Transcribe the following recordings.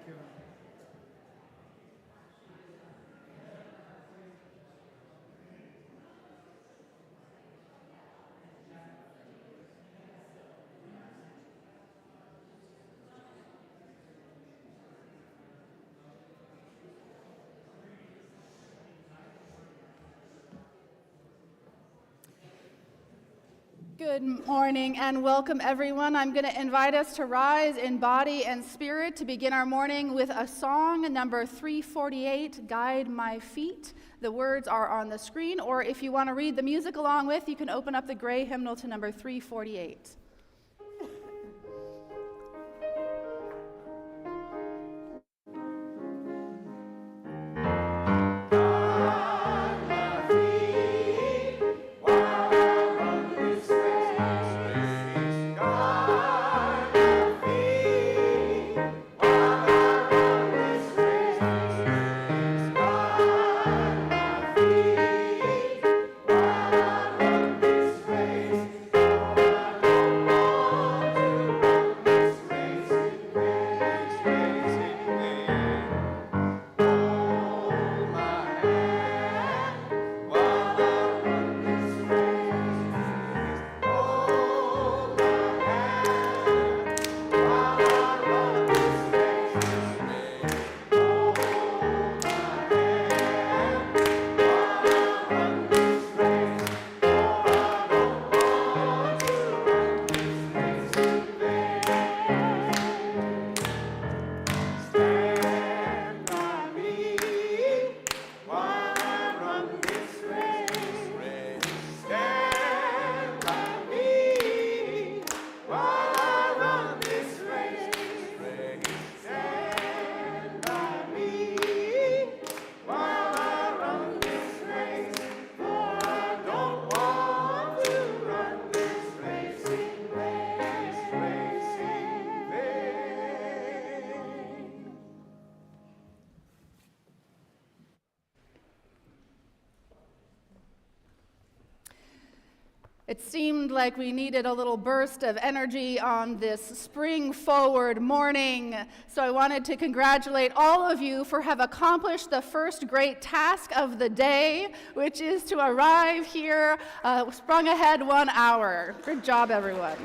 Thank you. Good morning and welcome everyone. I'm going to invite us to rise in body and spirit to begin our morning with a song, number 348, Guide My Feet. The words are on the screen, or if you want to read the music along with, you can open up the gray hymnal to number 348. It seemed like we needed a little burst of energy on this spring forward morning. So I wanted to congratulate all of you for have accomplished the first great task of the day, which is to arrive here, sprung ahead 1 hour. Good job, everyone.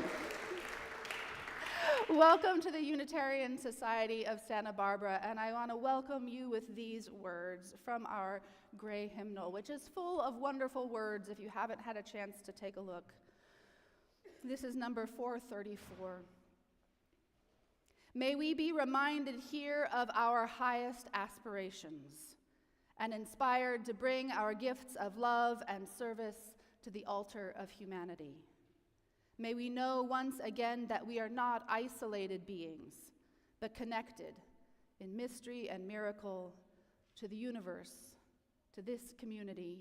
Welcome to the Unitarian Society of Santa Barbara, and I want to welcome you with these words from our gray hymnal, which is full of wonderful words if you haven't had a chance to take a look. This is number 434. May we be reminded here of our highest aspirations and inspired to bring our gifts of love and service to the altar of humanity. May we know once again that we are not isolated beings, but connected in mystery and miracle to the universe, to this community,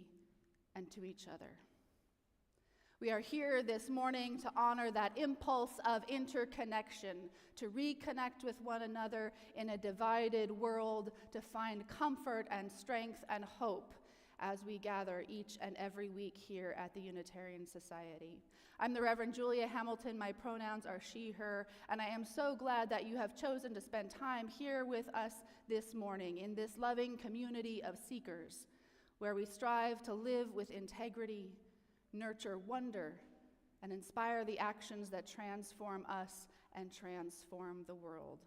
and to each other. We are here this morning to honor that impulse of interconnection, to reconnect with one another in a divided world, to find comfort and strength and hope as we gather each and every week here at the Unitarian Society. I'm the Reverend Julia Hamilton. My pronouns are she, her, and I am so glad that you have chosen to spend time here with us this morning in this loving community of seekers, where we strive to live with integrity, nurture wonder, and inspire the actions that transform us and transform the world.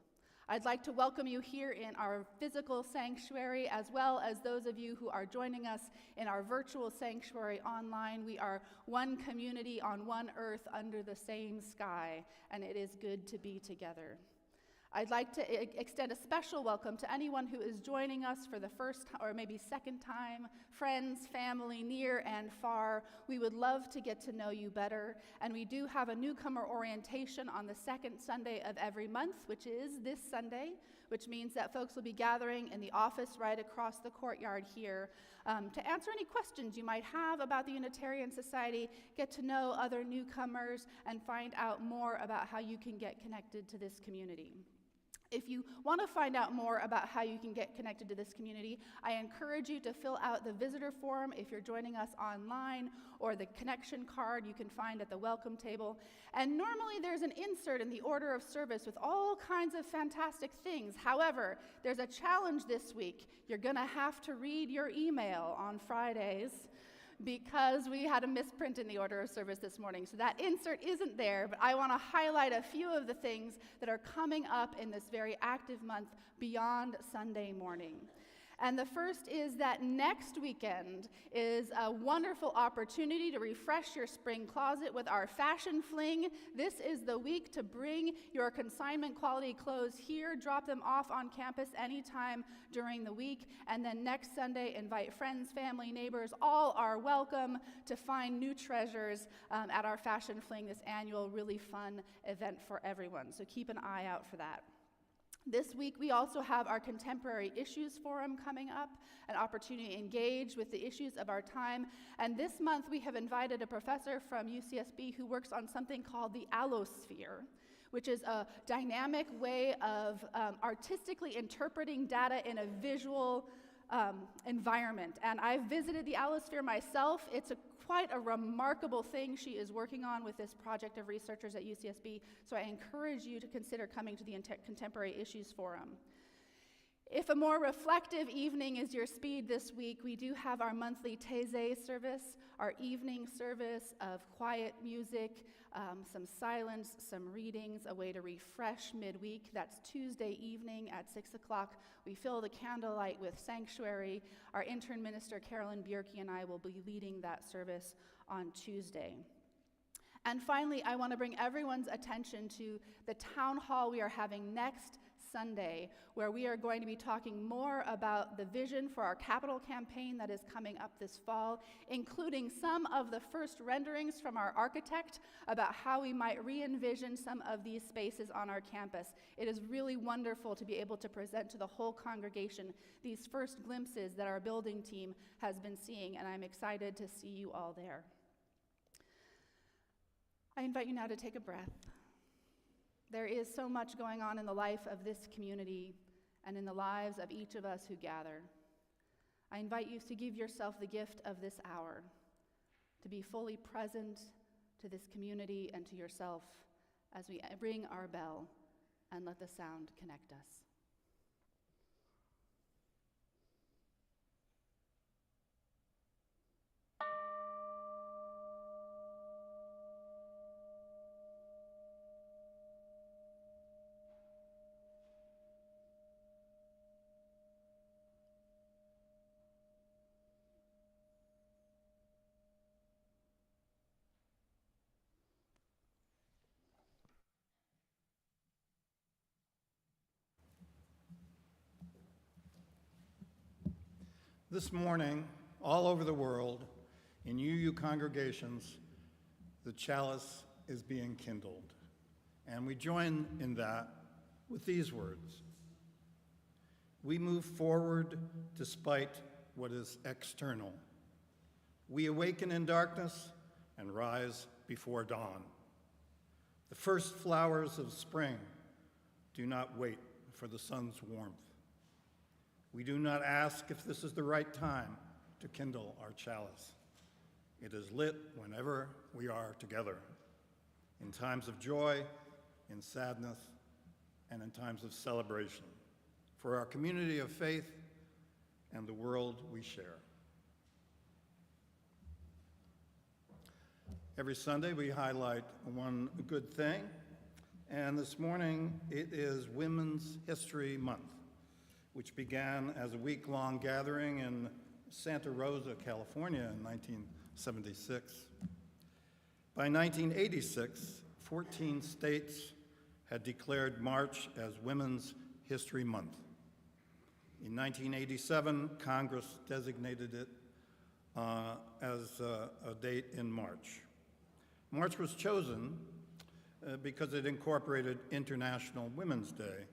I'd like to welcome you here in our physical sanctuary, as well as those of you who are joining us in our virtual sanctuary online. We are one community on one earth under the same sky, and it is good to be together. I'd like to extend a special welcome to anyone who is joining us for the first or maybe second time, friends, family, near and far. We would love to get to know you better, and we do have a newcomer orientation on the second Sunday of every month, which is this Sunday, which means that folks will be gathering in the office right across the courtyard here to answer any questions you might have about the Unitarian Society, get to know other newcomers, and find out more about how you can get connected to this community. If you want to find out more about how you can get connected to this community, I encourage you to fill out the visitor form if you're joining us online, or the connection card you can find at the welcome table. And normally there's an insert in the order of service with all kinds of fantastic things. However, there's a challenge this week. You're going to have to read your email on Fridays, because we had a misprint in the order of service this morning. So that insert isn't there, but I want to highlight a few of the things that are coming up in this very active month beyond Sunday morning. And the first is that next weekend is a wonderful opportunity to refresh your spring closet with our fashion fling. This is the week to bring your consignment quality clothes here, drop them off on campus anytime during the week, and then next Sunday invite friends, family, neighbors. All are welcome to find new treasures at our fashion fling, this annual really fun event for everyone. So keep an eye out for that. This week, we also have our Contemporary Issues Forum coming up, an opportunity to engage with the issues of our time. And this month, we have invited a professor from UCSB who works on something called the allosphere, which is a dynamic way of artistically interpreting data in a visual environment. And I've visited the allosphere myself. It's quite a remarkable thing she is working on with this project of researchers at UCSB, so I encourage you to consider coming to the Contemporary Issues Forum. If a more reflective evening is your speed this week, we do have our monthly Taizé service, our evening service of quiet music, some silence, some readings, a way to refresh midweek. That's Tuesday evening at 6 o'clock. We fill the candlelight with sanctuary. Our intern minister, Carolyn Bjerke, and I will be leading that service on Tuesday. And finally, I want to bring everyone's attention to the town hall we are having next Sunday, where we are going to be talking more about the vision for our capital campaign that is coming up this fall, including some of the first renderings from our architect about how we might re-envision some of these spaces on our campus. It is really wonderful to be able to present to the whole congregation these first glimpses that our building team has been seeing, and I'm excited to see you all there. I invite you now to take a breath. There is so much going on in the life of this community and in the lives of each of us who gather. I invite you to give yourself the gift of this hour, to be fully present to this community and to yourself as we ring our bell and let the sound connect us. This morning, all over the world, in UU congregations, the chalice is being kindled. And we join in that with these words. We move forward despite what is external. We awaken in darkness and rise before dawn. The first flowers of spring do not wait for the sun's warmth. We do not ask if this is the right time to kindle our chalice. It is lit whenever we are together, in times of joy, in sadness, and in times of celebration, for our community of faith and the world we share. Every Sunday we highlight one good thing, and this morning it is Women's History Month, which began as a week-long gathering in Santa Rosa, California in 1976. By 1986, 14 states had declared March as Women's History Month. In 1987, Congress designated it as a date in March. March was chosen because it incorporated International Women's Day,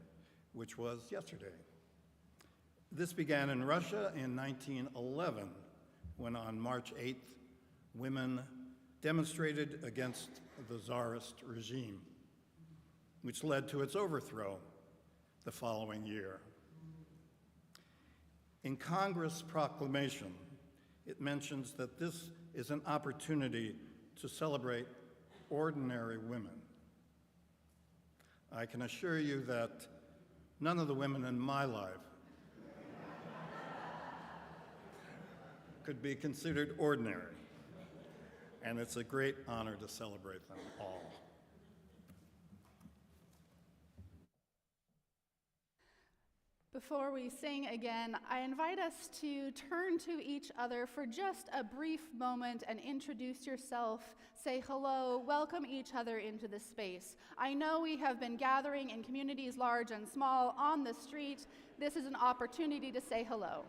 which was yesterday. This began in Russia in 1911, when on March 8th, women demonstrated against the Tsarist regime, which led to its overthrow. the following year. In Congress' proclamation, it mentions that this is an opportunity to celebrate ordinary women. I can assure you that none of the women in my life could be considered ordinary, and it's a great honor to celebrate them all. Before we sing again, I invite us to turn to each other for just a brief moment and introduce yourself. Say hello, welcome each other into the space. I know we have been gathering in communities large and small on the street. This is an opportunity to say hello.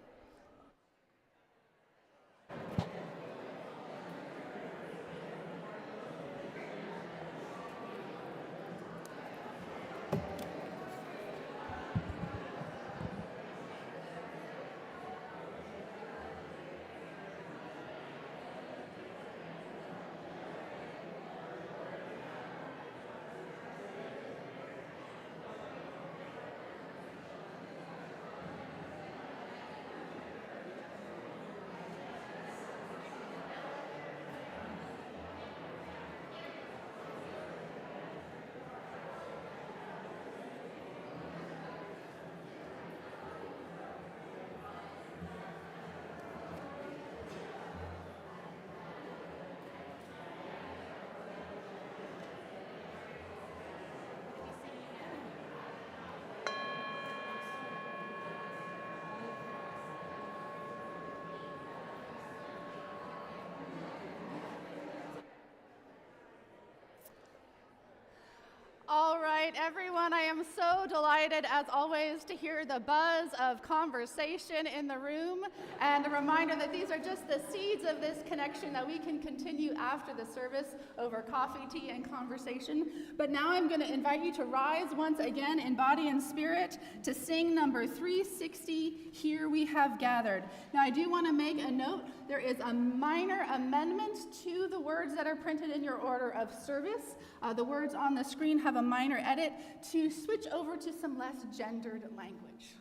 All right, everyone, I am so delighted, as always, to hear the buzz of conversation in the room, and a reminder that these are just the seeds of this connection that we can continue after the service over coffee, tea, and conversation. But now I'm going to invite you to rise once again in body and spirit to sing number 360, Here We Have Gathered. Now, I do want to make a note. There is a minor amendment to the words that are printed in your order of service. The words on the screen have a minor edit to switch over to some less gendered language.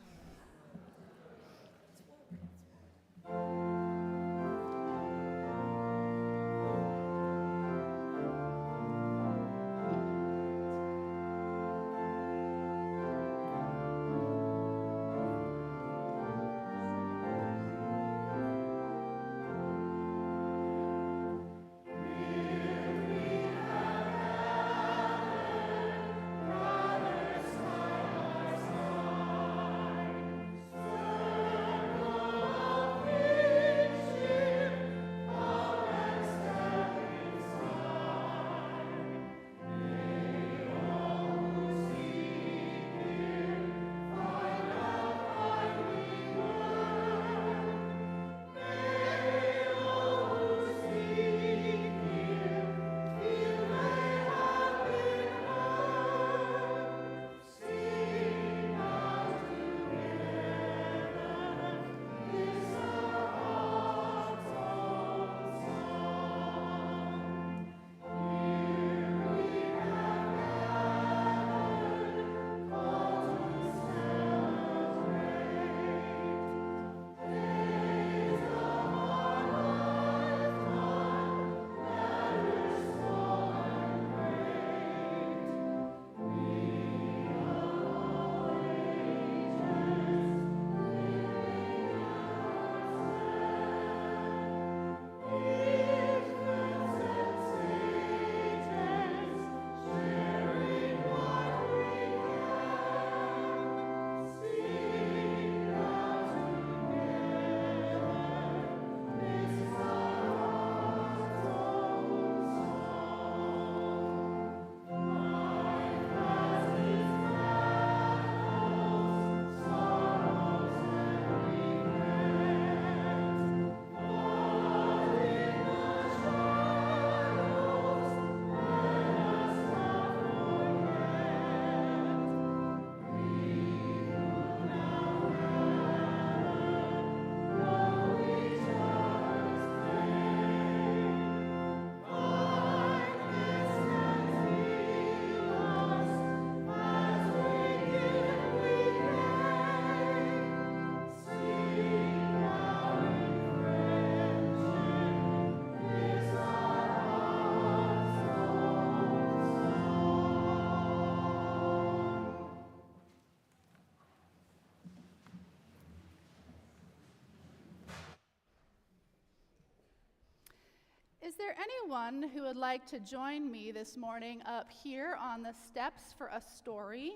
Is there anyone who would like to join me this morning up here on the steps for a story?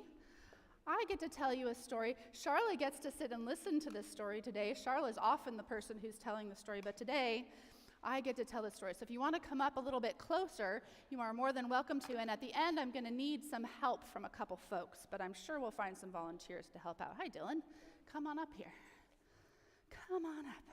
I get to tell you a story. Charlotte gets to sit and listen to this story today. Charlotte is often the person who's telling the story, but today I get to tell the story. So if you want to come up a little bit closer, you are more than welcome to. And at the end, I'm going to need some help from a couple folks, but I'm sure we'll find some volunteers to help out. Hi, Dylan. Come on up here. Come on up.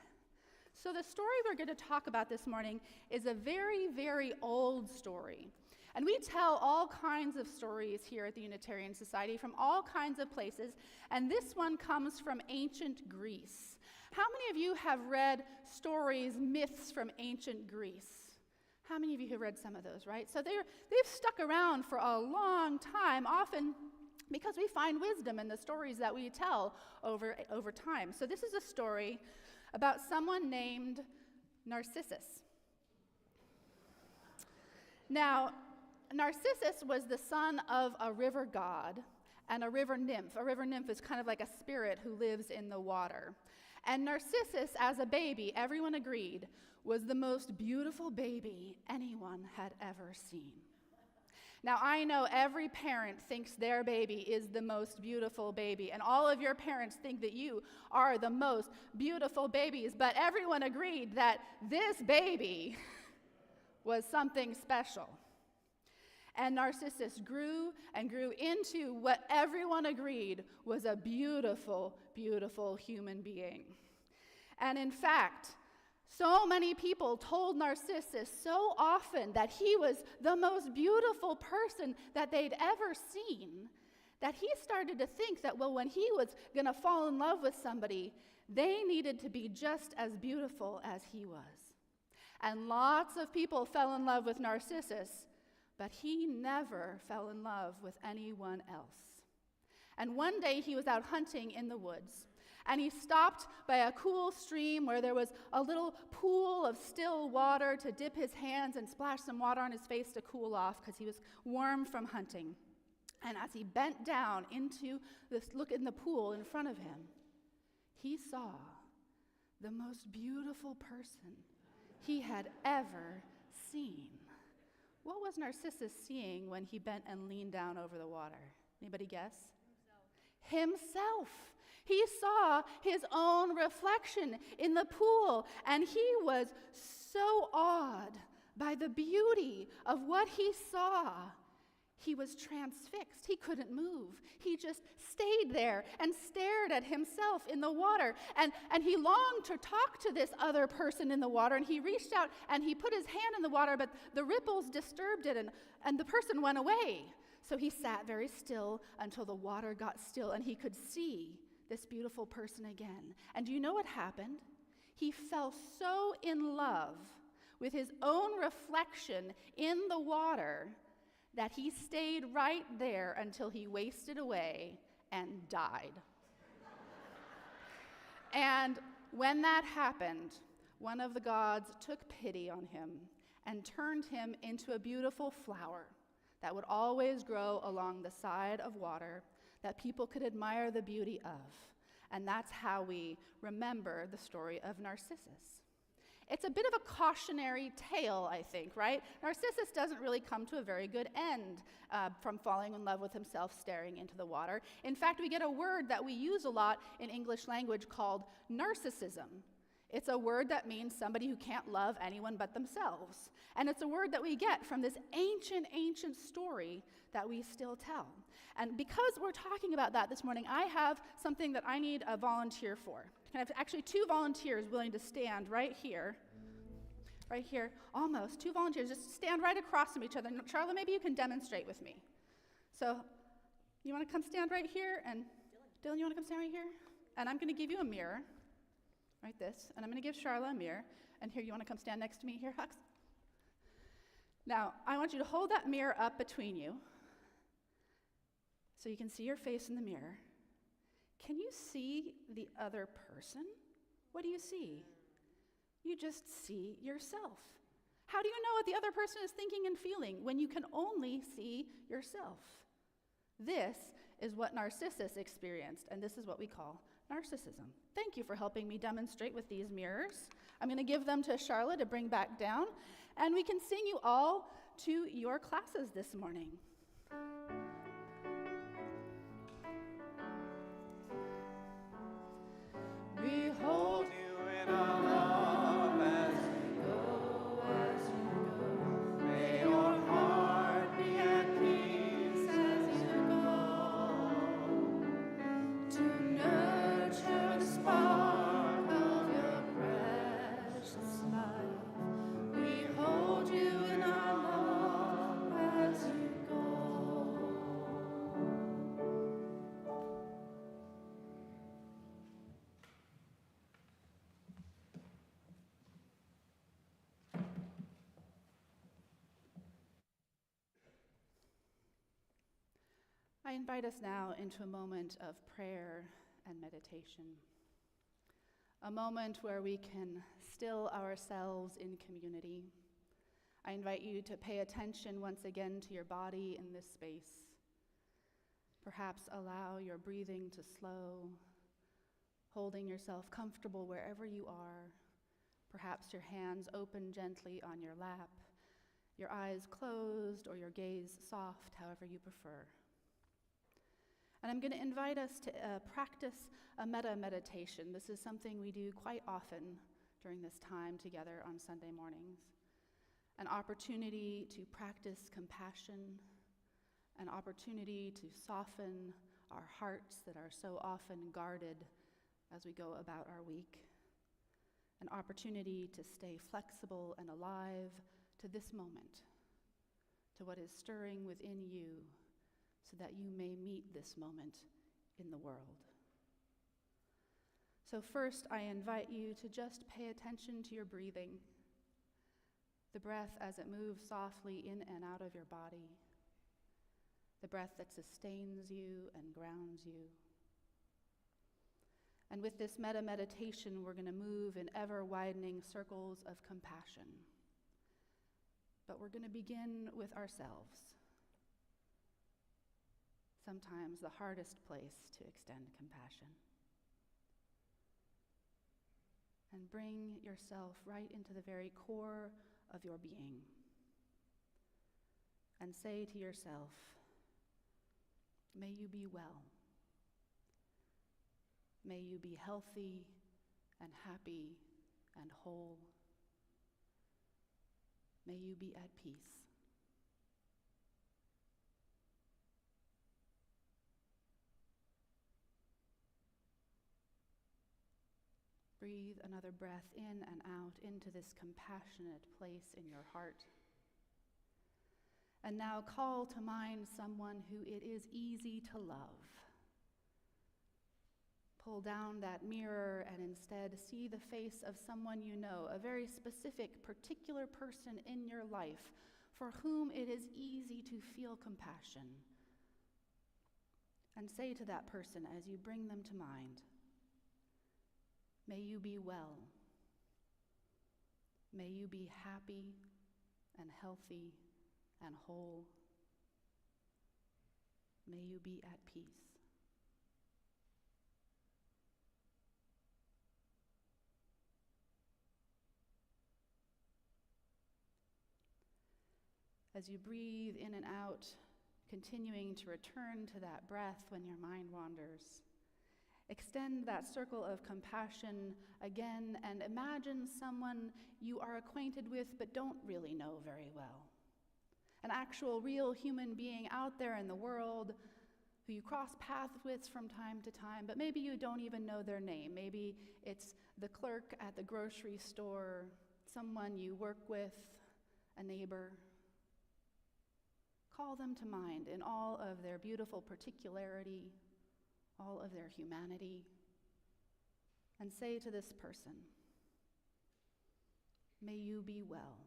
So the story we're going to talk about this morning is a very, very old story. And we tell all kinds of stories here at the Unitarian Society from all kinds of places, and this one comes from ancient Greece. How many of you have read stories, myths from ancient Greece? How many of you have read some of those, right? So they've stuck around for a long time, often because we find wisdom in the stories that we tell over time. So this is a story about someone named Narcissus. Now, Narcissus was the son of a river god and a river nymph. A river nymph is kind of like a spirit who lives in the water. And Narcissus, as a baby, everyone agreed, was the most beautiful baby anyone had ever seen. Now, I know every parent thinks their baby is the most beautiful baby, and all of your parents think that you are the most beautiful babies, but everyone agreed that this baby was something special. And Narcissus grew and grew into what everyone agreed was a beautiful, beautiful human being. And in fact, so many people told Narcissus so often that he was the most beautiful person that they'd ever seen, that he started to think that, well, when he was going to fall in love with somebody, they needed to be just as beautiful as he was. And lots of people fell in love with Narcissus, but he never fell in love with anyone else. And one day he was out hunting in the woods, and he stopped by a cool stream where there was a little pool of still water to dip his hands and splash some water on his face to cool off because he was warm from hunting. And as he bent down into this look in the pool in front of him, he saw the most beautiful person he had ever seen. What was Narcissus seeing when he bent and leaned down over the water? Anybody guess? Himself. He saw his own reflection in the pool, and he was so awed by the beauty of what he saw. He was transfixed. He couldn't move. He just stayed there and stared at himself in the water. And he longed to talk to this other person in the water, and he reached out and he put his hand in the water, but the ripples disturbed it, and the person went away. So he sat very still until the water got still and he could see this beautiful person again. And do you know what happened? He fell so in love with his own reflection in the water that he stayed right there until he wasted away and died. And when that happened, one of the gods took pity on him and turned him into a beautiful flower that would always grow along the side of water that people could admire the beauty of. And that's how we remember the story of Narcissus. It's a bit of a cautionary tale, I think, right? Narcissus doesn't really come to a very good end from falling in love with himself, staring into the water. In fact, we get a word that we use a lot in English language called narcissism. It's a word that means somebody who can't love anyone but themselves. And it's a word that we get from this ancient story that we still tell. And because we're talking about that this morning, I have something that I need a volunteer for. I have actually 2 volunteers willing to stand right here, almost. 2 volunteers, just stand right across from each other. Charlotte, maybe you can demonstrate with me. So, you want to come stand right here? And Dylan, you want to come stand right here? And I'm going to give you a mirror, like this, and I'm going to give Charlotte a mirror. And here, you want to come stand next to me here, Hux? Now, I want you to hold that mirror up between you so you can see your face in the mirror. Can you see the other person? What do you see? You just see yourself. How do you know what the other person is thinking and feeling when you can only see yourself? This is what Narcissus experienced, and this is what we call narcissism. Thank you for helping me demonstrate with these mirrors. I'm going to give them to Charlotte to bring back down. And we can sing you all to your classes this morning. We hold you in our love as you go, May your heart be at peace as you go, to nurture the spark of your precious life. We hold you in our love as you go. I invite us now into a moment of prayer and meditation, a moment where we can still ourselves in community. I invite you to pay attention once again to your body in this space. Perhaps allow your breathing to slow, holding yourself comfortable wherever you are. Perhaps your hands open gently on your lap, your eyes closed or your gaze soft, however you prefer. And I'm going to invite us to practice a meta-meditation. This is something we do quite often during this time together on Sunday mornings. An opportunity to practice compassion, an opportunity to soften our hearts that are so often guarded as we go about our week, an opportunity to stay flexible and alive to this moment, to what is stirring within you, so that you may meet this moment in the world. So first, I invite you to just pay attention to your breathing, the breath as it moves softly in and out of your body, the breath that sustains you and grounds you. And with this meta-meditation, we're going to move in ever-widening circles of compassion. But we're going to begin with ourselves. Sometimes the hardest place to extend compassion. And bring yourself right into the very core of your being. And say to yourself, may you be well. May you be healthy and happy and whole. May you be at peace. Breathe another breath in and out into this compassionate place in your heart. And now call to mind someone who it is easy to love. Pull down that mirror and instead see the face of someone you know, a very specific, particular person in your life for whom it is easy to feel compassion. And say to that person as you bring them to mind, may you be well. May you be happy and healthy and whole. May you be at peace. As you breathe in and out, continuing to return to that breath when your mind wanders, extend that circle of compassion again and imagine someone you are acquainted with but don't really know very well. An actual, real human being out there in the world who you cross paths with from time to time, but maybe you don't even know their name. Maybe it's the clerk at the grocery store, someone you work with, a neighbor. Call them to mind in all of their beautiful particularity, all of their humanity, and say to this person, may you be well.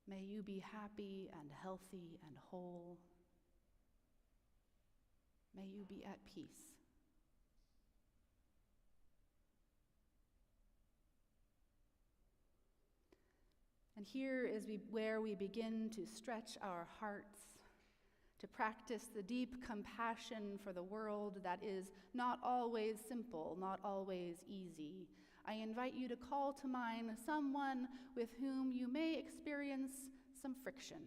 May you be happy and healthy and whole. May you be at peace. And here is where we begin to stretch our hearts, to practice the deep compassion for the world that is not always simple, not always easy. I invite you to call to mind someone with whom you may experience some friction.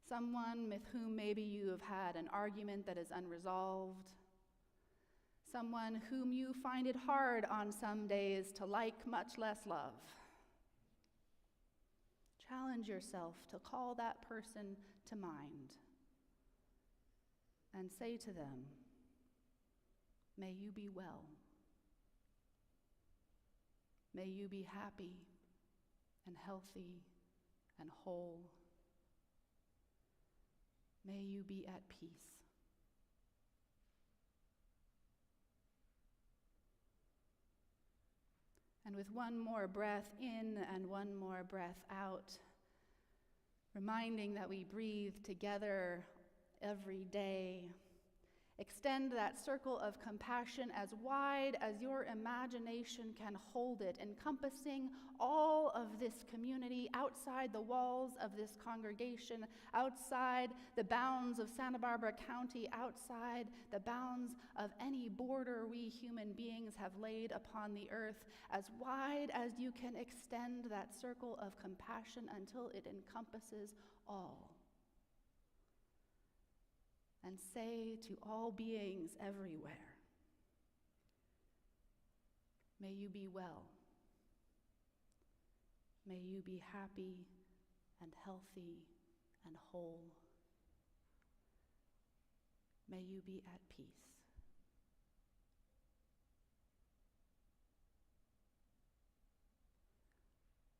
Someone with whom maybe you have had an argument that is unresolved. Someone whom you find it hard on some days to like, much less love. Challenge yourself to call that person to mind and say to them, may you be well. May you be happy and healthy and whole. May you be at peace. And with one more breath in and one more breath out, reminding that we breathe together every day, extend that circle of compassion as wide as your imagination can hold it, encompassing all of this community outside the walls of this congregation, outside the bounds of Santa Barbara County, outside the bounds of any border we human beings have laid upon the earth, as wide as you can extend that circle of compassion until it encompasses all. And say to all beings everywhere, may you be well. May you be happy and healthy and whole. May you be at peace.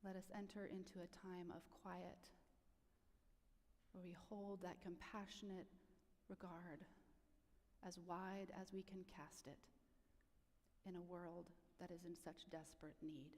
Let us enter into a time of quiet where we hold that compassionate regard as wide as we can cast it in a world that is in such desperate need.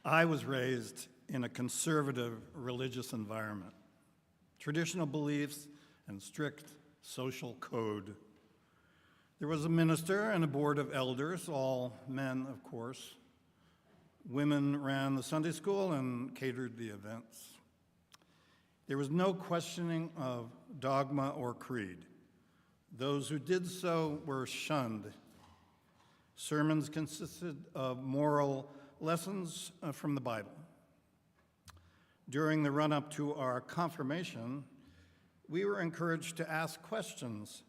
I was raised in a conservative religious environment. Traditional beliefs and strict social code. There was a minister and a board of elders, all men, of course. Women ran the Sunday school and catered the events. There was no questioning of dogma or creed. Those who did so were shunned. Sermons consisted of moral lessons from the Bible. During the run-up to our confirmation, we were encouraged to ask questions,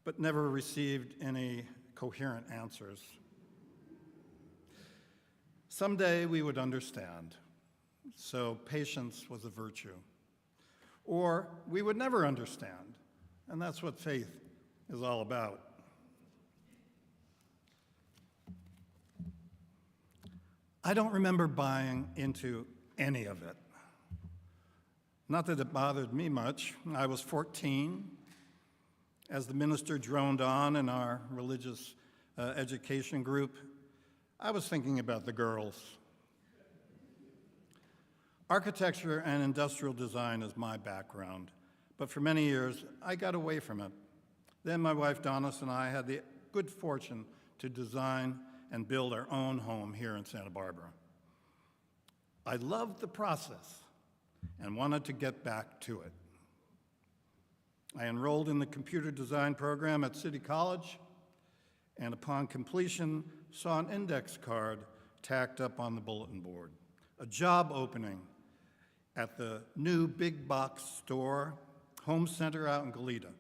but never received any coherent answers. Someday we would understand, so patience was a virtue. Or we would never understand, and that's what faith is all about. I don't remember buying into any of it. Not that it bothered me much. I was 14. As the minister droned on in our religious education group, I was thinking about the girls. Architecture and industrial design is my background, but for many years, I got away from it. Then my wife Donis and I had the good fortune to design and build our own home here in Santa Barbara. I loved the process and wanted to get back to it. I enrolled in the computer design program at City College, and upon completion, saw an index card tacked up on the bulletin board, a job opening at the new big box store, home center out in Goleta.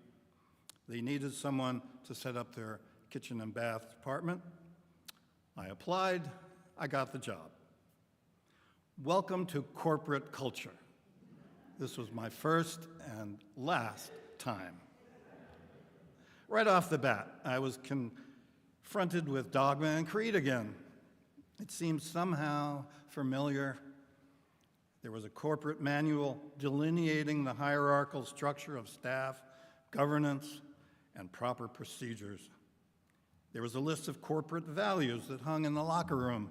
They needed someone to set up their kitchen and bath department. I applied, I got the job. Welcome to corporate culture. This was my first and last time. Right off the bat, I was confronted with dogma and creed again. It seemed somehow familiar. There was a corporate manual delineating the hierarchical structure of staff, governance, and proper procedures. There was a list of corporate values that hung in the locker room.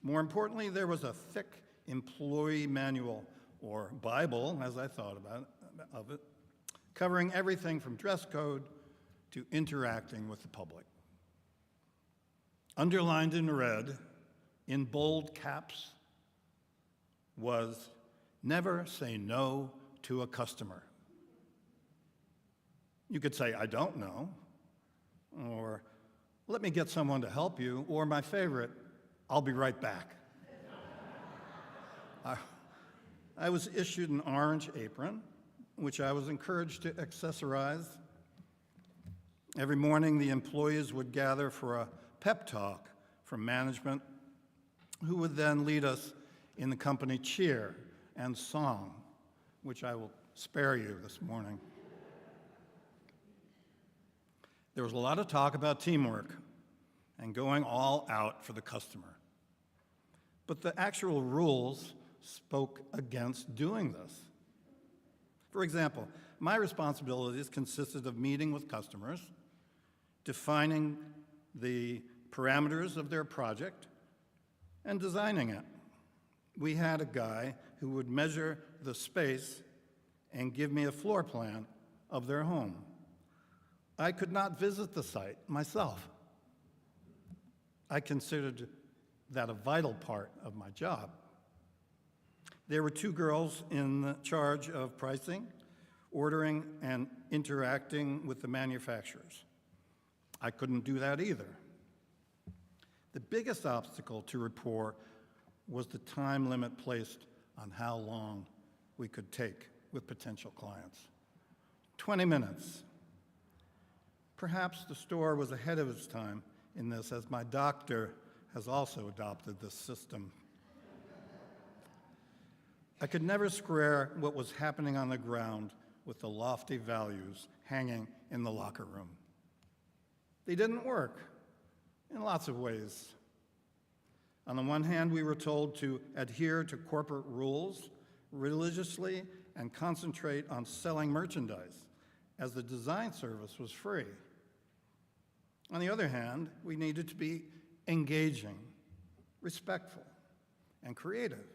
More importantly, there was a thick employee manual, or Bible, as I thought of it, covering everything from dress code to interacting with the public. Underlined in red, in bold caps, was never say no to a customer. You could say, I don't know, or let me get someone to help you, or my favorite, I'll be right back. I was issued an orange apron, which I was encouraged to accessorize. Every morning, the employees would gather for a pep talk from management, who would then lead us in the company cheer and song, which I will spare you this morning. There was a lot of talk about teamwork and going all out for the customer. But the actual rules spoke against doing this. For example, my responsibilities consisted of meeting with customers, defining the parameters of their project, and designing it. We had a guy who would measure the space and give me a floor plan of their home. I could not visit the site myself. I considered that a vital part of my job. There were 2 girls in charge of pricing, ordering, and interacting with the manufacturers. I couldn't do that either. The biggest obstacle to rapport was the time limit placed on how long we could take with potential clients. 20 minutes. Perhaps the store was ahead of its time in this, as my doctor has also adopted this system. I could never square what was happening on the ground with the lofty values hanging in the locker room. They didn't work in lots of ways. On the one hand, we were told to adhere to corporate rules religiously and concentrate on selling merchandise, as the design service was free. On the other hand, we needed to be engaging, respectful, and creative.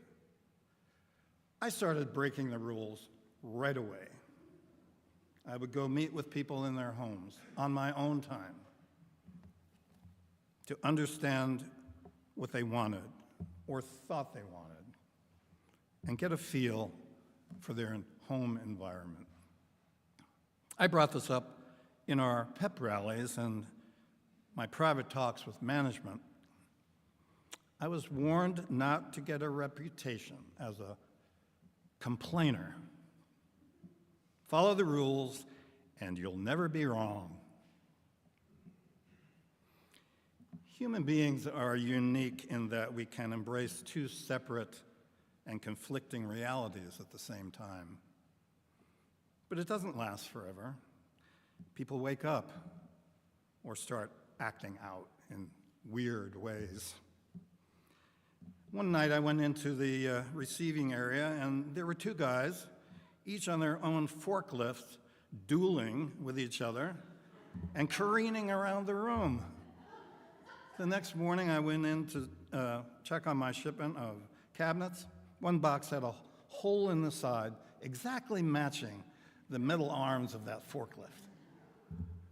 I started breaking the rules right away. I would go meet with people in their homes on my own time to understand what they wanted or thought they wanted and get a feel for their home environment. I brought this up in our pep rallies and my private talks with management. I was warned not to get a reputation as a complainer. Follow the rules and you'll never be wrong. Human beings are unique in that we can embrace two separate and conflicting realities at the same time. But it doesn't last forever. People wake up or start acting out in weird ways. One night I went into the receiving area and there were two guys, each on their own forklifts, dueling with each other and careening around the room. The next morning I went in to check on my shipment of cabinets. One box had a hole in the side exactly matching the metal arms of that forklift.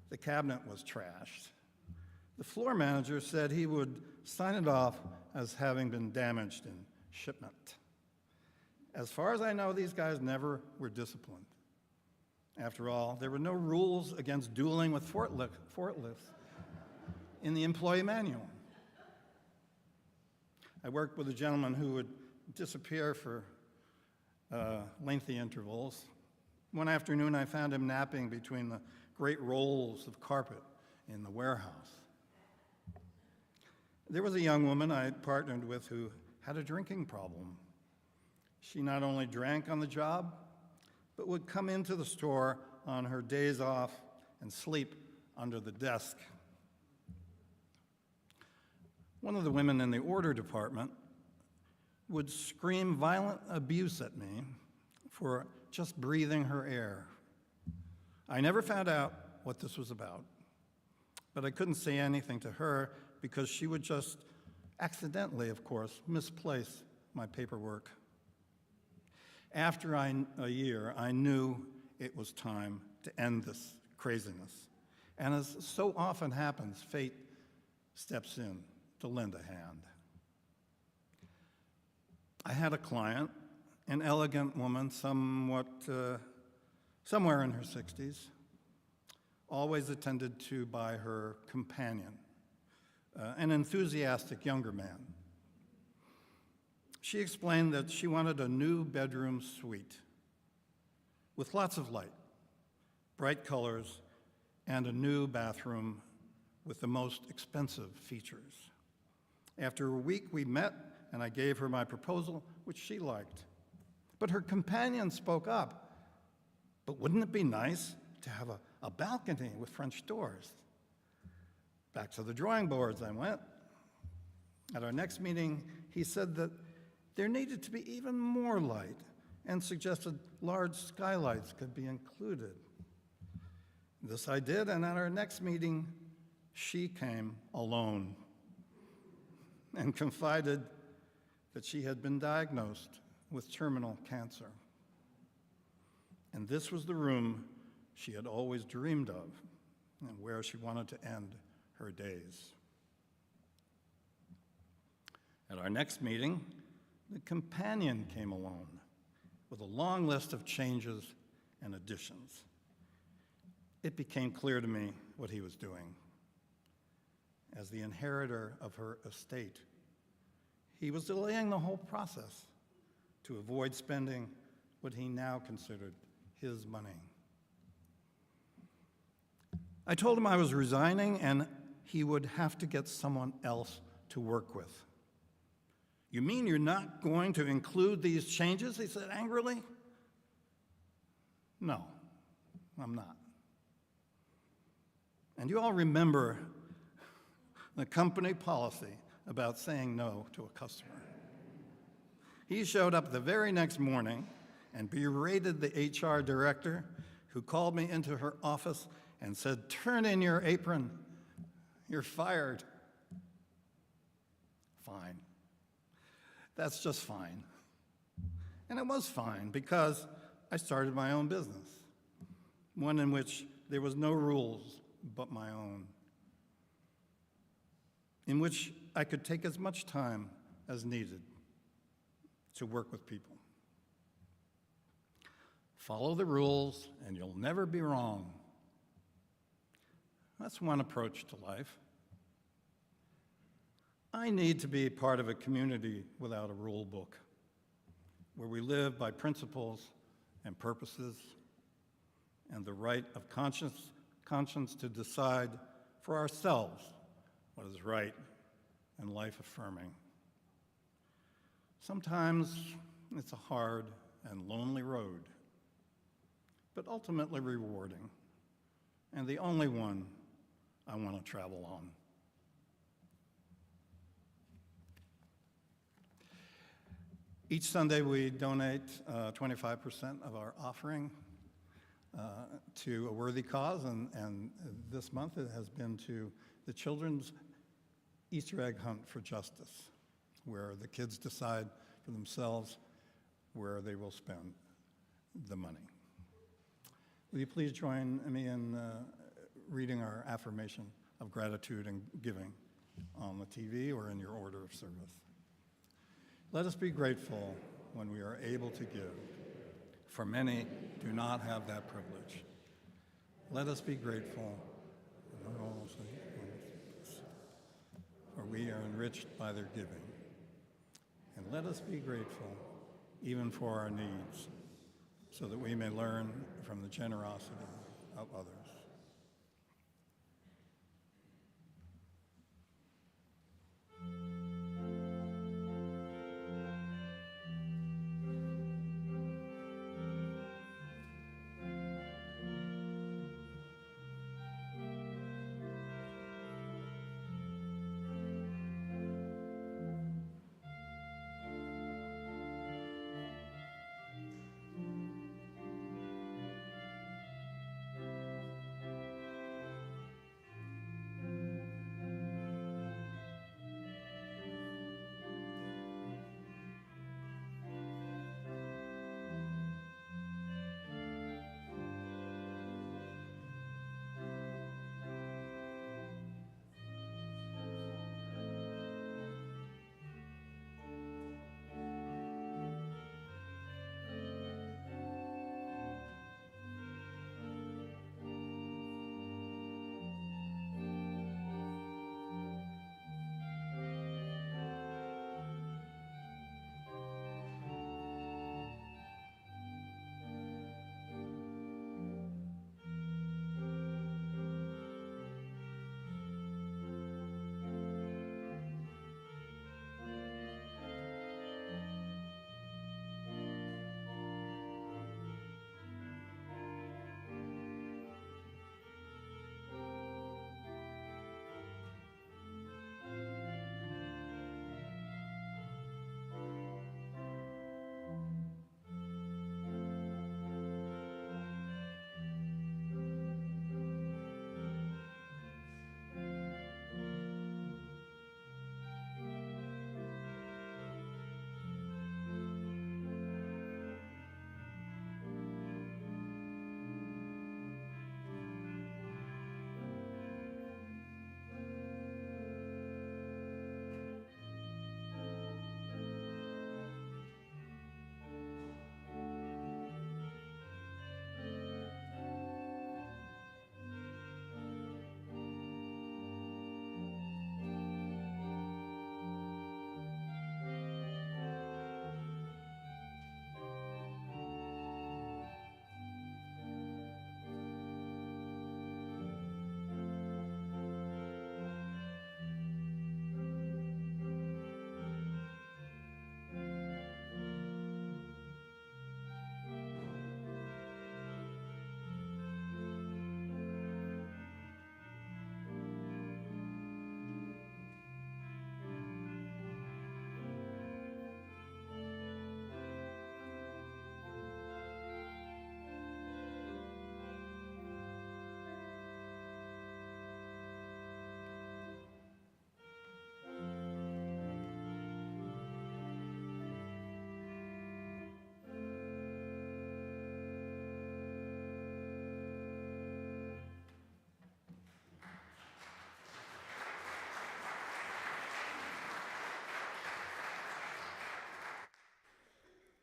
The cabinet was trashed. The floor manager said he would sign it off as having been damaged in shipment. As far as I know, these guys never were disciplined. After all, there were no rules against dueling with forklifts in the employee manual. I worked with a gentleman who would disappear for lengthy intervals. One afternoon, I found him napping between the great rolls of carpet in the warehouse. There was a young woman I had partnered with who had a drinking problem. She not only drank on the job, but would come into the store on her days off and sleep under the desk. One of the women in the order department would scream violent abuse at me for just breathing her air. I never found out what this was about, but I couldn't say anything to her because she would just accidentally, of course, misplace my paperwork. After a year, I knew it was time to end this craziness. And as so often happens, fate steps in to lend a hand. I had a client, an elegant woman, somewhere in her 60s, always attended to by her companion, an enthusiastic younger man. She explained that she wanted a new bedroom suite with lots of light, bright colors, and a new bathroom with the most expensive features. After a week, we met, and I gave her my proposal, which she liked. But her companion spoke up. But wouldn't it be nice to have a balcony with French doors? Back to the drawing boards I went. At our next meeting, he said that there needed to be even more light and suggested large skylights could be included. This I did, and at our next meeting, she came alone and confided that she had been diagnosed with terminal cancer. And this was the room she had always dreamed of and where she wanted to end her days. At our next meeting, the companion came alone with a long list of changes and additions. It became clear to me what he was doing. As the inheritor of her estate, he was delaying the whole process to avoid spending what he now considered his money. I told him I was resigning and he would have to get someone else to work with. You mean you're not going to include these changes? He said angrily. No, I'm not. And you all remember the company policy about saying no to a customer. He showed up the very next morning and berated the HR director, who called me into her office and said, "Turn in your apron, you're fired." Fine. That's just fine. And it was fine because I started my own business, one in which there was no rules but my own, in which I could take as much time as needed to work with people. Follow the rules and you'll never be wrong. That's one approach to life. I need to be part of a community without a rule book, where we live by principles and purposes and the right of conscience to decide for ourselves what is right and life-affirming. Sometimes it's a hard and lonely road, but ultimately rewarding, and the only one I want to travel on. Each Sunday we donate 25% of our offering to a worthy cause, and this month it has been to the Children's Easter Egg Hunt for Justice, where the kids decide for themselves where they will spend the money. Will you please join me in reading our affirmation of gratitude and giving on the TV or in your order of service? Let us be grateful when we are able to give, for many do not have that privilege. Let us be grateful, for we are enriched by their giving. And let us be grateful even for our needs, so that we may learn from the generosity of others.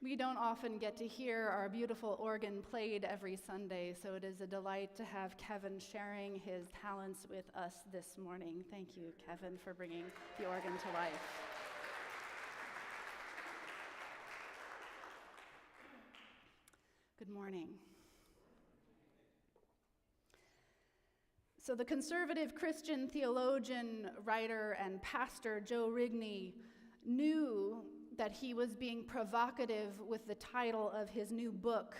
We don't often get to hear our beautiful organ played every Sunday, so it is a delight to have Kevin sharing his talents with us this morning. Thank you, Kevin, for bringing the organ to life. Good morning. So the conservative Christian theologian, writer, and pastor Joe Rigney knew that he was being provocative with the title of his new book,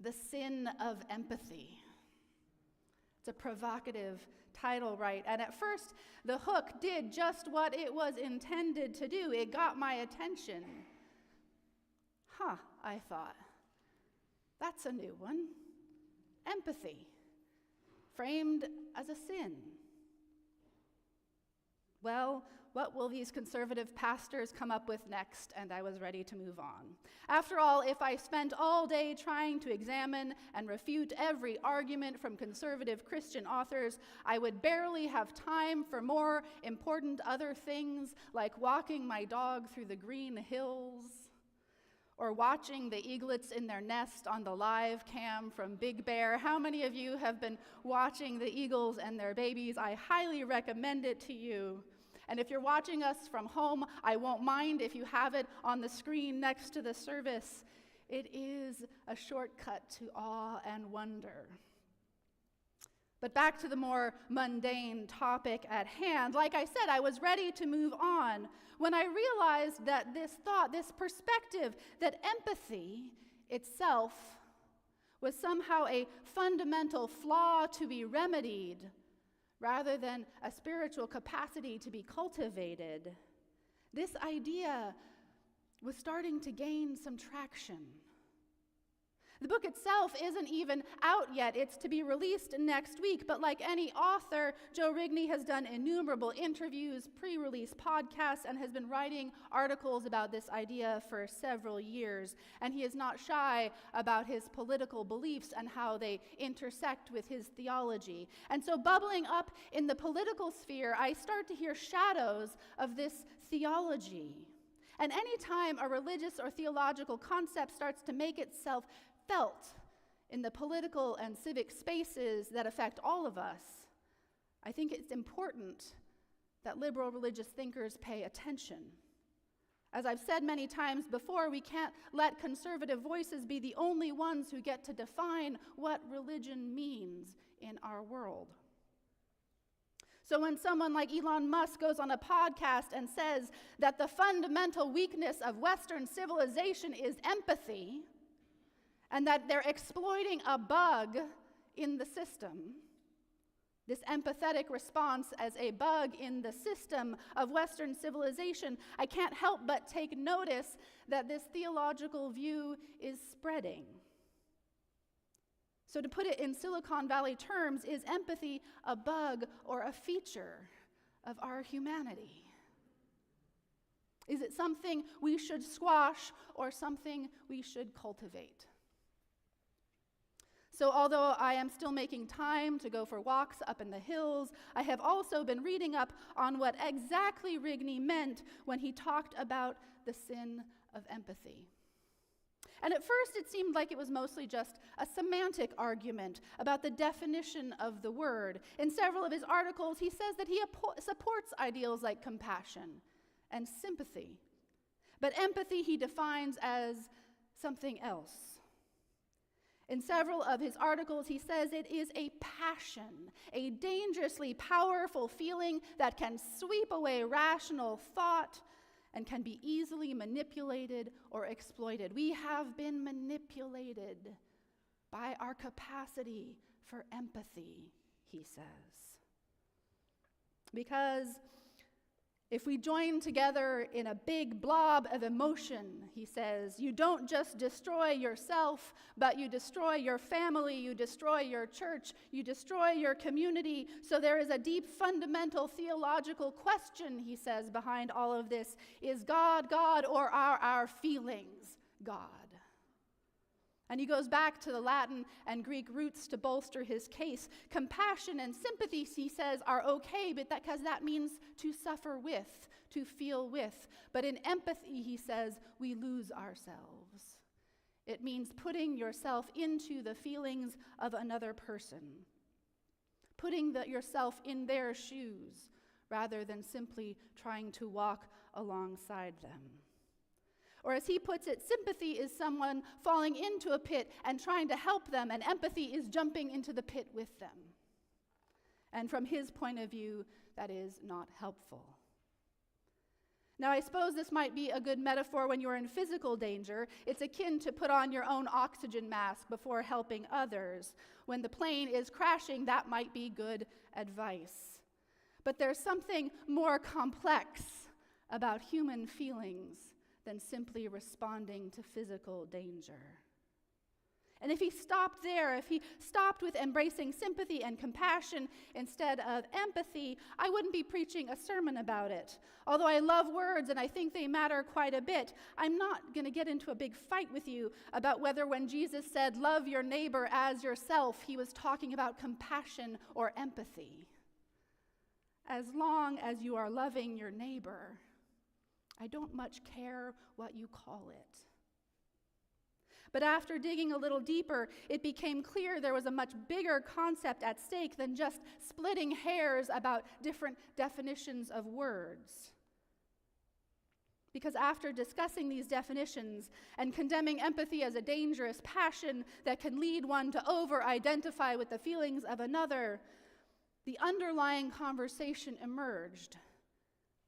The Sin of Empathy. It's a provocative title, right? And at first, the hook did just what it was intended to do. It got my attention. I thought, that's a new one. Empathy, framed as a sin. Well, what will these conservative pastors come up with next? And I was ready to move on. After all, if I spent all day trying to examine and refute every argument from conservative Christian authors, I would barely have time for more important other things like walking my dog through the green hills or watching the eaglets in their nest on the live cam from Big Bear. How many of you have been watching the eagles and their babies? I highly recommend it to you. And if you're watching us from home, I won't mind if you have it on the screen next to the service. It is a shortcut to awe and wonder. But back to the more mundane topic at hand. Like I said, I was ready to move on when I realized that this thought, this perspective, that empathy itself was somehow a fundamental flaw to be remedied rather than a spiritual capacity to be cultivated. This idea was starting to gain some traction. The book itself isn't even out yet. It's to be released next week. But like any author, Joe Rigney has done innumerable interviews, pre-release podcasts, and has been writing articles about this idea for several years. And he is not shy about his political beliefs and how they intersect with his theology. And so bubbling up in the political sphere, I start to hear shadows of this theology. And anytime a religious or theological concept starts to make itself felt in the political and civic spaces that affect all of us, I think it's important that liberal religious thinkers pay attention. As I've said many times before, we can't let conservative voices be the only ones who get to define what religion means in our world. So when someone like Elon Musk goes on a podcast and says that the fundamental weakness of Western civilization is empathy, and that they're exploiting a bug in the system, this empathetic response as a bug in the system of Western civilization, I can't help but take notice that this theological view is spreading. So to put it in Silicon Valley terms, is empathy a bug or a feature of our humanity? Is it something we should squash or something we should cultivate? So although I am still making time to go for walks up in the hills, I have also been reading up on what exactly Rigney meant when he talked about the sin of empathy. And at first it seemed like it was mostly just a semantic argument about the definition of the word. In several of his articles, he says that he supports ideals like compassion and sympathy. But empathy he defines as something else. In several of his articles, he says it is a passion, a dangerously powerful feeling that can sweep away rational thought and can be easily manipulated or exploited. We have been manipulated by our capacity for empathy, he says. Because if we join together in a big blob of emotion, he says, you don't just destroy yourself, but you destroy your family, you destroy your church, you destroy your community. So there is a deep fundamental theological question, he says, behind all of this. Is God God, or are our feelings God? And he goes back to the Latin and Greek roots to bolster his case. Compassion and sympathy, he says, are okay, but because that means to suffer with, to feel with. But in empathy, he says, we lose ourselves. It means putting yourself into the feelings of another person, putting yourself in their shoes, rather than simply trying to walk alongside them. Or as he puts it, sympathy is someone falling into a pit and trying to help them, and empathy is jumping into the pit with them. And from his point of view, that is not helpful. Now, I suppose this might be a good metaphor when you're in physical danger. It's akin to put on your own oxygen mask before helping others. When the plane is crashing, that might be good advice. But there's something more complex about human feelings than simply responding to physical danger. And if he stopped there, if he stopped with embracing sympathy and compassion instead of empathy, I wouldn't be preaching a sermon about it. Although I love words and I think they matter quite a bit, I'm not going to get into a big fight with you about whether when Jesus said, love your neighbor as yourself, he was talking about compassion or empathy. As long as you are loving your neighbor, I don't much care what you call it. But after digging a little deeper, it became clear there was a much bigger concept at stake than just splitting hairs about different definitions of words. Because after discussing these definitions and condemning empathy as a dangerous passion that can lead one to over-identify with the feelings of another, the underlying conversation emerged,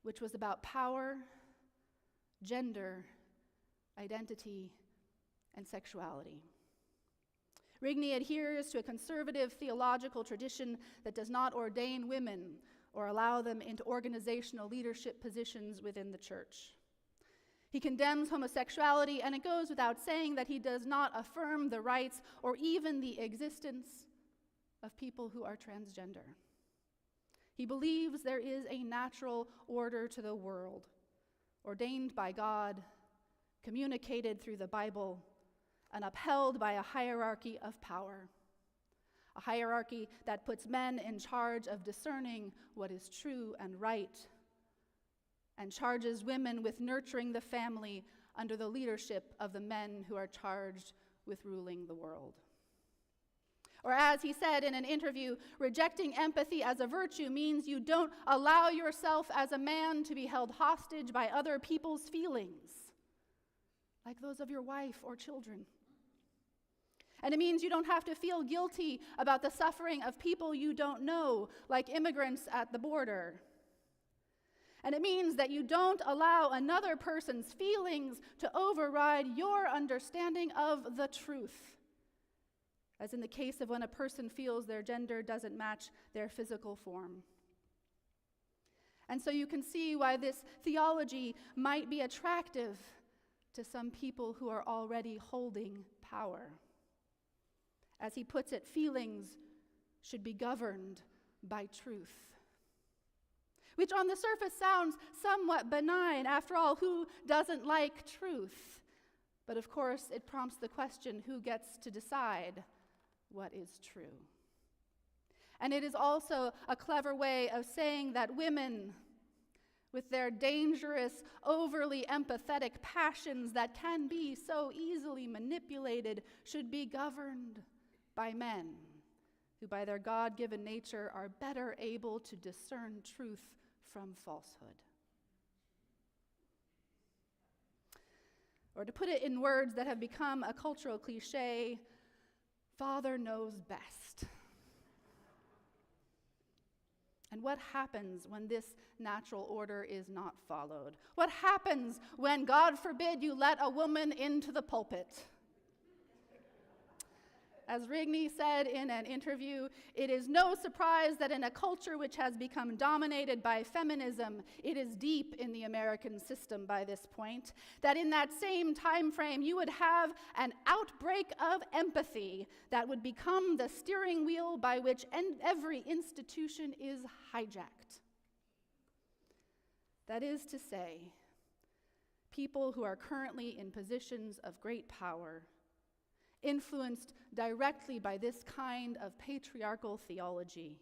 which was about power, gender, identity, and sexuality. Rigney adheres to a conservative theological tradition that does not ordain women or allow them into organizational leadership positions within the church. He condemns homosexuality, and it goes without saying that he does not affirm the rights or even the existence of people who are transgender. He believes there is a natural order to the world, ordained by God, communicated through the Bible, and upheld by a hierarchy of power. A hierarchy that puts men in charge of discerning what is true and right, and charges women with nurturing the family under the leadership of the men who are charged with ruling the world. Or as he said in an interview, rejecting empathy as a virtue means you don't allow yourself as a man to be held hostage by other people's feelings, like those of your wife or children. And it means you don't have to feel guilty about the suffering of people you don't know, like immigrants at the border. And it means that you don't allow another person's feelings to override your understanding of the truth, as in the case of when a person feels their gender doesn't match their physical form. And so you can see why this theology might be attractive to some people who are already holding power. As he puts it, feelings should be governed by truth. Which on the surface sounds somewhat benign. After all, who doesn't like truth? But of course, it prompts the question, who gets to decide what is true? And it is also a clever way of saying that women, with their dangerous, overly empathetic passions that can be so easily manipulated, should be governed by men who by their God-given nature are better able to discern truth from falsehood. Or to put it in words that have become a cultural cliche, Father knows best. And what happens when this natural order is not followed? What happens when, God forbid, you let a woman into the pulpit? As Rigney said in an interview, it is no surprise that in a culture which has become dominated by feminism, it is deep in the American system by this point, that in that same time frame you would have an outbreak of empathy that would become the steering wheel by which every institution is hijacked. That is to say, people who are currently in positions of great power, influenced directly by this kind of patriarchal theology,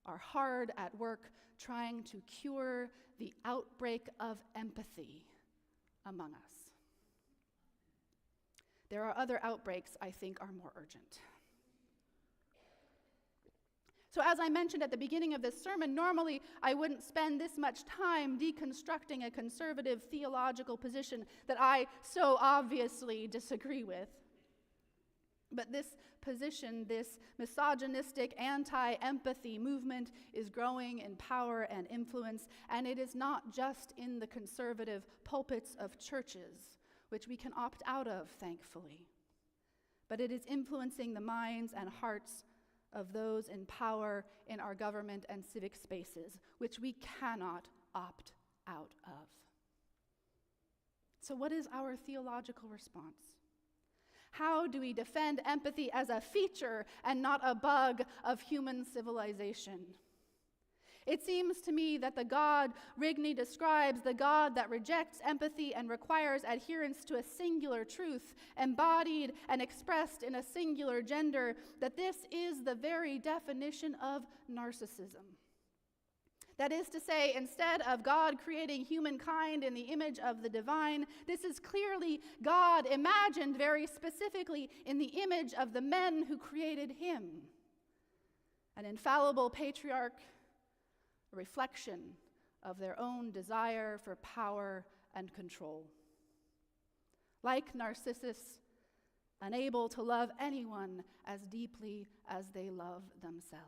are hard at work trying to cure the outbreak of empathy among us. There are other outbreaks I think are more urgent. So as I mentioned at the beginning of this sermon, normally I wouldn't spend this much time deconstructing a conservative theological position that I so obviously disagree with. But this position, this misogynistic anti-empathy movement, is growing in power and influence, and it is not just in the conservative pulpits of churches, which we can opt out of, thankfully, but it is influencing the minds and hearts of those in power in our government and civic spaces, which we cannot opt out of. So what is our theological response? How do we defend empathy as a feature and not a bug of human civilization? It seems to me that the God Rigney describes, the God that rejects empathy and requires adherence to a singular truth, embodied and expressed in a singular gender, that this is the very definition of narcissism. That is to say, instead of God creating humankind in the image of the divine, this is clearly God imagined very specifically in the image of the men who created him. An infallible patriarch, a reflection of their own desire for power and control. Like Narcissus, unable to love anyone as deeply as they love themselves.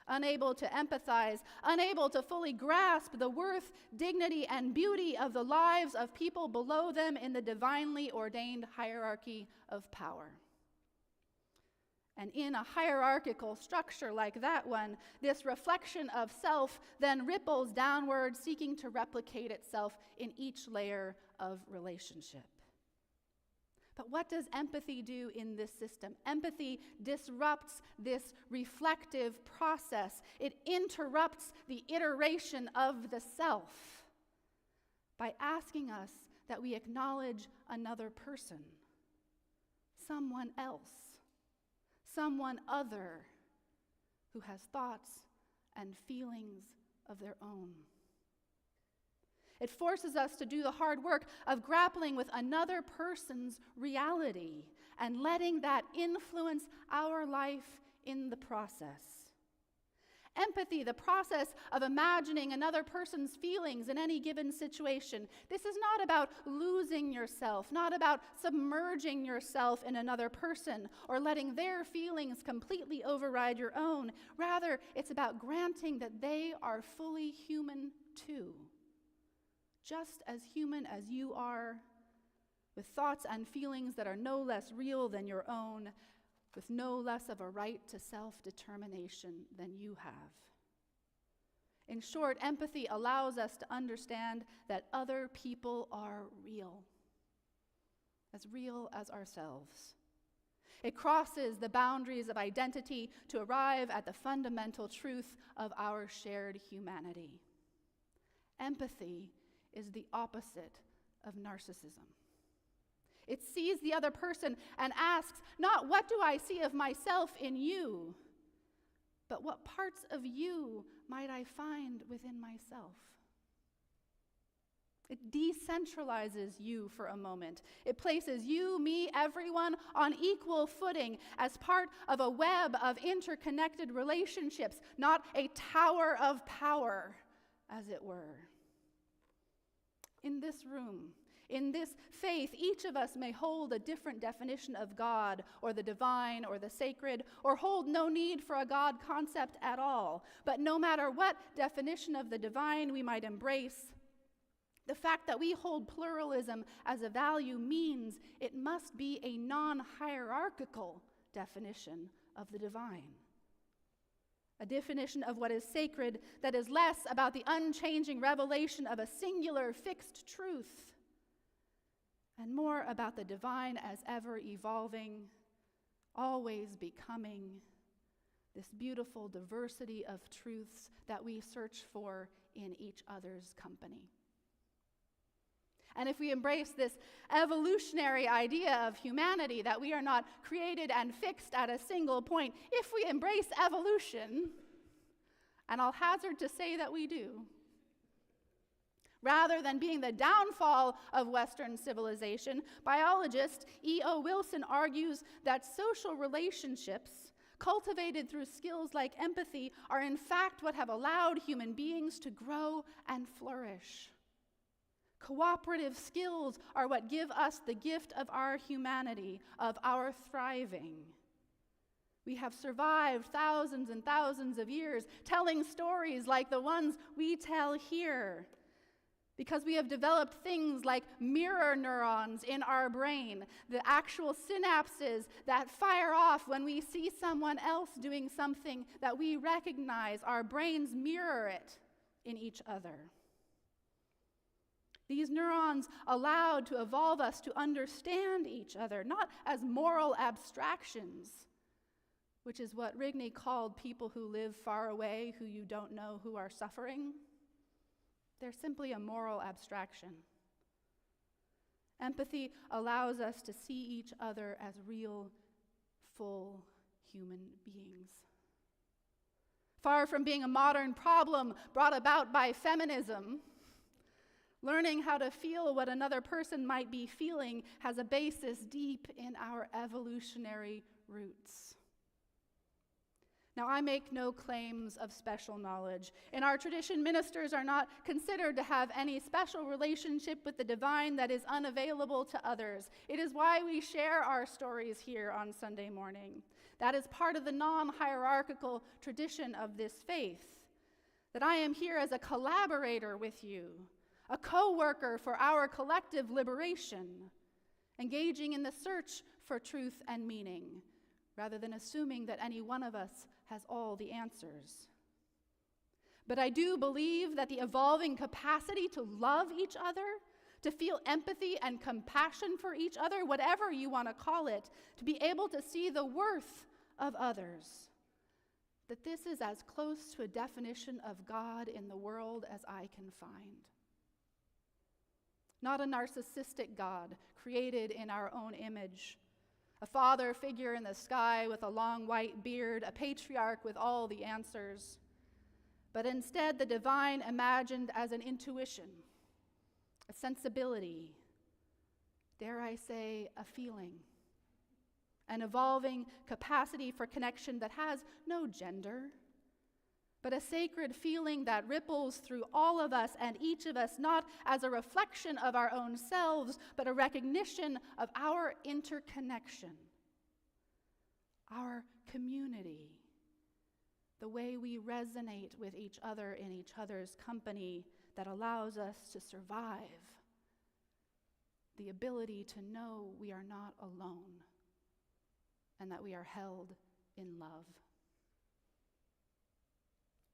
Unable to empathize, unable to fully grasp the worth, dignity, and beauty of the lives of people below them in the divinely ordained hierarchy of power. And in a hierarchical structure like that one, this reflection of self then ripples downward, seeking to replicate itself in each layer of relationship. But what does empathy do in this system? Empathy disrupts this reflective process. It interrupts the iteration of the self by asking us that we acknowledge another person, someone else, someone other who has thoughts and feelings of their own. It forces us to do the hard work of grappling with another person's reality and letting that influence our life in the process. Empathy, the process of imagining another person's feelings in any given situation. This is not about losing yourself, not about submerging yourself in another person or letting their feelings completely override your own. Rather, it's about granting that they are fully human too. Just as human as you are, with thoughts and feelings that are no less real than your own, with no less of a right to self-determination than you have. In short, empathy allows us to understand that other people are real as ourselves. It crosses the boundaries of identity to arrive at the fundamental truth of our shared humanity. Empathy is the opposite of narcissism. It sees the other person and asks, not what do I see of myself in you, but what parts of you might I find within myself? It decentralizes you for a moment. It places you, me, everyone on equal footing as part of a web of interconnected relationships, not a tower of power, as it were. In this room, in this faith, each of us may hold a different definition of God or the divine or the sacred, or hold no need for a God concept at all. But no matter what definition of the divine we might embrace, the fact that we hold pluralism as a value means it must be a non-hierarchical definition of the divine. A definition of what is sacred that is less about the unchanging revelation of a singular fixed truth and more about the divine as ever evolving, always becoming, this beautiful diversity of truths that we search for in each other's company. And if we embrace this evolutionary idea of humanity, that we are not created and fixed at a single point, if we embrace evolution, and I'll hazard to say that we do, rather than being the downfall of Western civilization, biologist E.O. Wilson argues that social relationships cultivated through skills like empathy are in fact what have allowed human beings to grow and flourish. Cooperative skills are what give us the gift of our humanity, of our thriving. We have survived thousands and thousands of years telling stories like the ones we tell here, because we have developed things like mirror neurons in our brain, the actual synapses that fire off when we see someone else doing something that we recognize. Our brains mirror it in each other. These neurons allowed to evolve us to understand each other, not as moral abstractions, which is what Rigney called people who live far away, who you don't know, who are suffering. They're simply a moral abstraction. Empathy allows us to see each other as real, full human beings. Far from being a modern problem brought about by feminism, learning how to feel what another person might be feeling has a basis deep in our evolutionary roots. Now, I make no claims of special knowledge. In our tradition, ministers are not considered to have any special relationship with the divine that is unavailable to others. It is why we share our stories here on Sunday morning. That is part of the non-hierarchical tradition of this faith, that I am here as a collaborator with you, a co-worker for our collective liberation, engaging in the search for truth and meaning, rather than assuming that any one of us has all the answers. But I do believe that the evolving capacity to love each other, to feel empathy and compassion for each other, whatever you want to call it, to be able to see the worth of others, that this is as close to a definition of God in the world as I can find. Not a narcissistic God created in our own image, a father figure in the sky with a long white beard, a patriarch with all the answers, but instead the divine imagined as an intuition, a sensibility, dare I say, a feeling, an evolving capacity for connection that has no gender, but a sacred feeling that ripples through all of us and each of us, not as a reflection of our own selves, but a recognition of our interconnection, our community, the way we resonate with each other in each other's company that allows us to survive, the ability to know we are not alone and that we are held in love.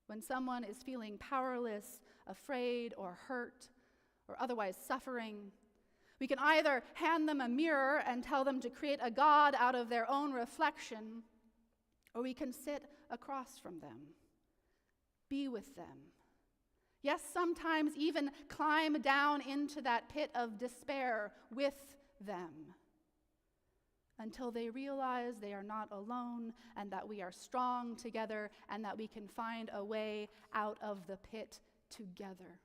When someone is feeling powerless, afraid, or hurt, or otherwise suffering, we can either hand them a mirror and tell them to create a God out of their own reflection, or we can sit across from them, be with them. Yes, sometimes even climb down into that pit of despair with them, until they realize they are not alone and that we are strong together and that we can find a way out of the pit together.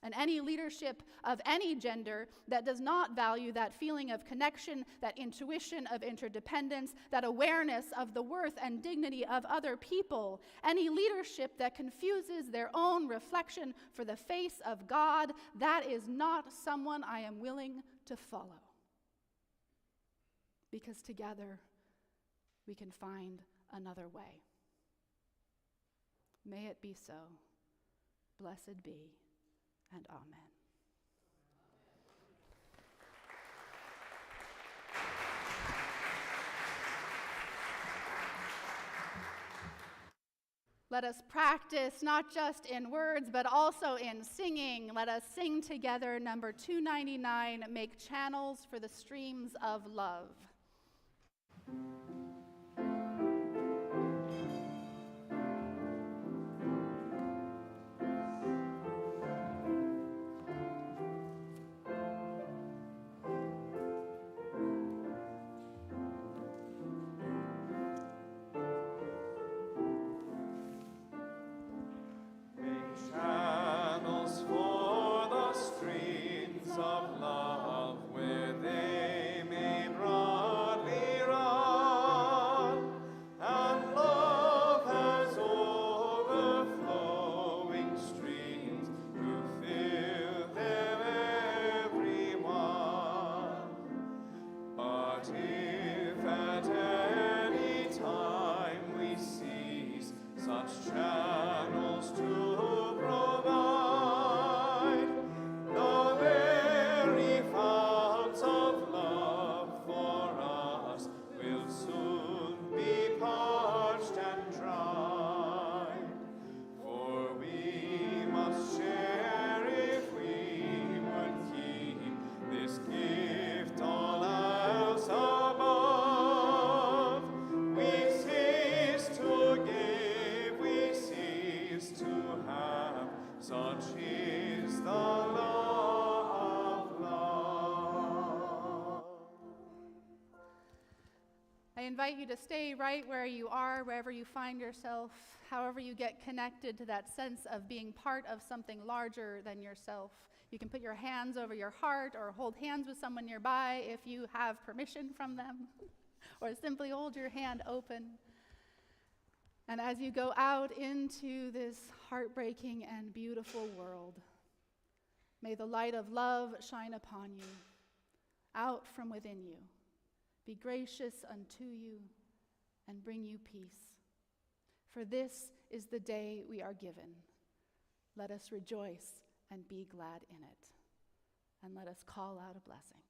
And any leadership of any gender that does not value that feeling of connection, that intuition of interdependence, that awareness of the worth and dignity of other people, any leadership that confuses their own reflection for the face of God, that is not someone I am willing to follow. Because together we can find another way. May it be so. Blessed be, and amen. Let us practice not just in words, but also in singing. Let us sing together number 299, Make Channels for the Streams of Love. invite you to stay right where you are, wherever you find yourself, however you get connected to that sense of being part of something larger than yourself. You can put your hands over your heart or hold hands with someone nearby if you have permission from them, or simply hold your hand open. And as you go out into this heartbreaking and beautiful world, may the light of love shine upon you, out from within you, be gracious unto you, and bring you peace. For this is the day we are given. Let us rejoice and be glad in it. And let us call out a blessing.